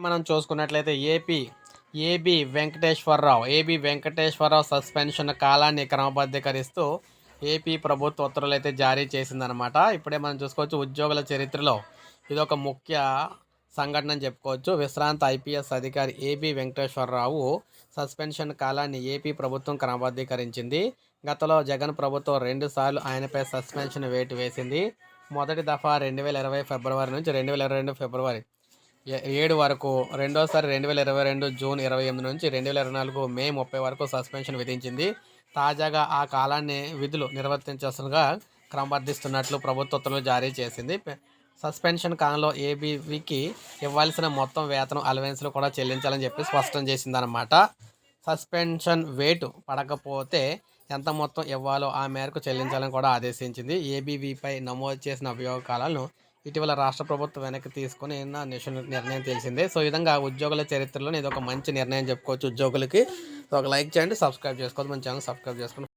మనం చూసుకున్నట్లయితే AB Venkateswararao suspension కాలాన్ని క్రమబద్ధీకరిస్తూ ఏపీ ప్రభుత్వ ఉత్తర్వులు అయితే జారీ చేసిందనమాట. ఇప్పుడే మనం చూసుకోవచ్చు ఉద్యోగుల చరిత్రలో ఇదొక ముఖ్య సంఘటన అని చెప్పుకోవచ్చు. విశ్రాంత ఐపీఎస్ అధికారి ఏబి వెంకటేశ్వరరావు సస్పెన్షన్ కాలాన్ని ఏపీ ప్రభుత్వం క్రమబద్ధీకరించింది. గతంలో జగన్ ప్రభుత్వం 2 సార్లు ఆయనపై సస్పెన్షన్ వేటు వేసింది. మొదటి దఫా 2020 ఫిబ్రవరి నుంచి 2022 ఫిబ్రవరి 7 వరకు, రెండోసారి 2022 జూన్ 28 నుంచి 2024 మే 30 వరకు సస్పెన్షన్ విధించింది. తాజాగా ఆ కాలాన్ని విధులు నిర్వర్తించాల్సిందిగా క్రమబద్ధిస్తున్నట్లు ప్రభుత్వ ఉత్తర్వులు జారీ చేసింది. సస్పెన్షన్ కాలంలో ఏబీవీకి ఇవ్వాల్సిన మొత్తం వేతనం అలవెన్స్లు కూడా చెల్లించాలని చెప్పి స్పష్టం చేసిందనమాట. సస్పెన్షన్ వేటు పడకపోతే ఎంత మొత్తం ఇవ్వాలో ఆ మేరకు చెల్లించాలని కూడా ఆదేశించింది. ఏబీవీపై నమోదు చేసిన అభియోగాలను ఇటీవల రాష్ట్ర ప్రభుత్వం వెనక్కి తీసుకుని నిర్ణయం తెలిసిందే. సో ఈ విధంగా ఉద్యోగుల చరిత్రలో ఇది ఒక మంచి నిర్ణయం చెప్పుకోవచ్చు ఉద్యోగులకి. సో ఒక లైక్ చేయండి, సబ్స్క్రైబ్ చేసుకోవద్దు, మన ఛానల్ సబ్స్క్రైబ్ చేసుకోండి.